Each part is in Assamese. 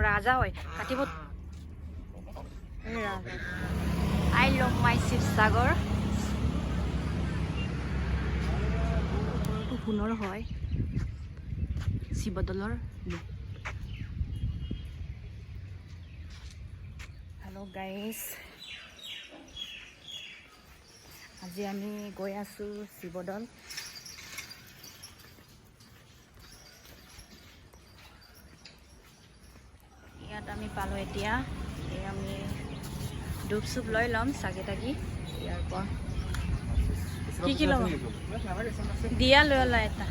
ৰাজা হয় কাটিব আই লভ মাই শিৱসাগৰ সোণৰ হয় শিৱদৌলৰ হেল্ল' গাইজ আজি আমি গৈ আছোঁ শিৱদৌল ইয়াত আমি পালোঁ এতিয়া আমি ডুব চুপ লৈ ল'ম চাগে তাকি ইয়াৰ পৰা কি ল'ম দিয়া লৈ ল'লা এটা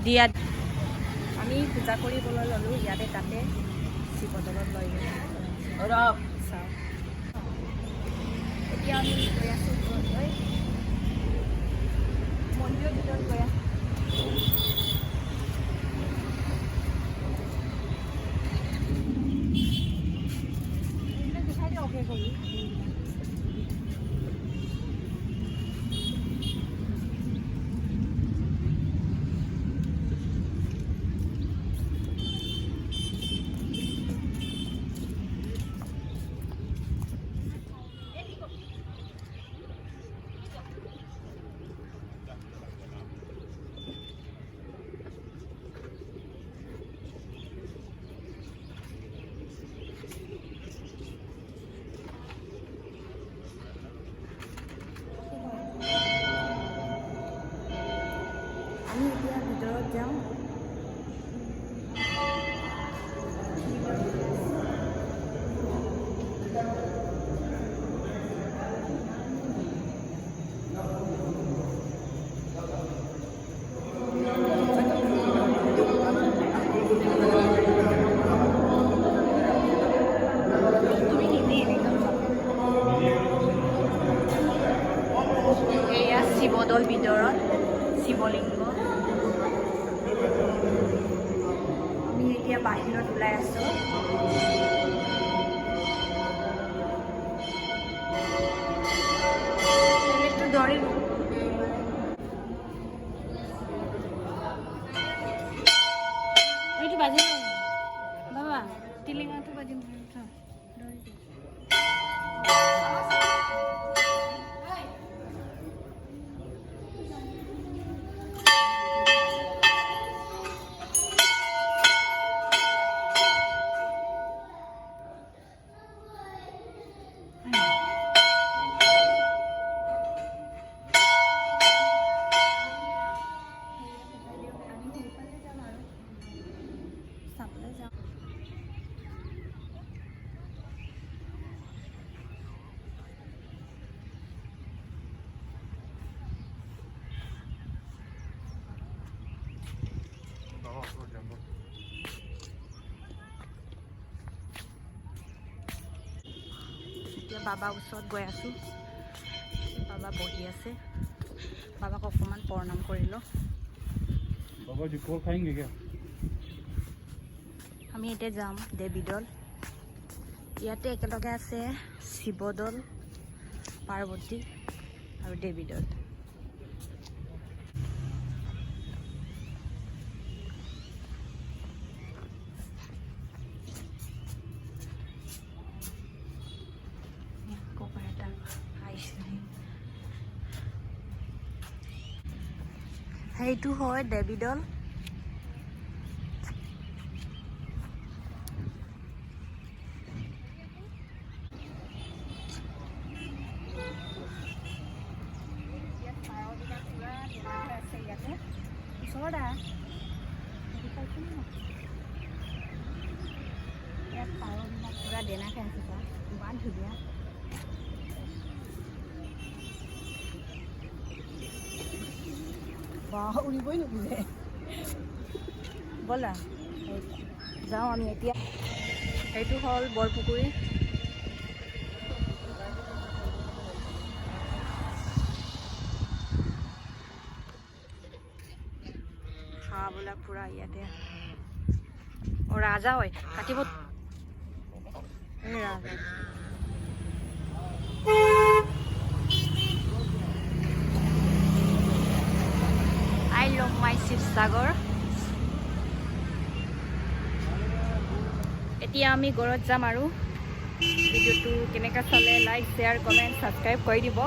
দিয়া আমি পূজা কৰিবলৈ ল'লোঁ ইয়াতে তাতে শিৱদৌলত লৈ চাওঁ এতিয়া আমি গৈ আছোঁ ঘৰলৈ মন্দিৰৰ ভিতৰত গৈ আছোঁ okay কৰি আমি এতিয়া ভিতৰত যাওঁ এয়া শিৱদৌল ভিতৰত শিৱলিংগ আমি এতিয়া বাহিৰত ওলাই আছোঁ দৌৰিম এইটো বাজিম বাবা টিলিঙাটো বাজিম এতিয়া বাবা ওচৰত গৈ আছোঁ বাবা বহি আছে বাবাক অকণমান প্ৰণাম কৰিলোঁ बाबा जी पोल खाएंगे क्या আমি এতিয়া যাম দেৱীদৌল ইয়াতে একেলগে আছে শিৱদৌল পাৰ্বতী আৰু দেৱীদৌল সেইটো হয় দেৱীদৌল ওচৰতে ইয়াত পাৰবিলাক পূৰা দেনা খাই আছে ছাৰ ইমান ধুনীয়া উৰিবই নোখোজে ব'লা যাওঁ আমি এতিয়া সেইটো হ'ল বৰপুখুৰী হাঁহবিলাক পূৰা ইয়াতে ৰাজা হয় কাটিব ৰাজা I love my শিৱসাগৰ এতিয়া আমি ঘৰত যাম আৰু ভিডিঅ'টো কেনেকৈ চালে লাইক শ্বেয়াৰ কমেণ্ট ছাবস্ক্ৰাইব কৰি দিব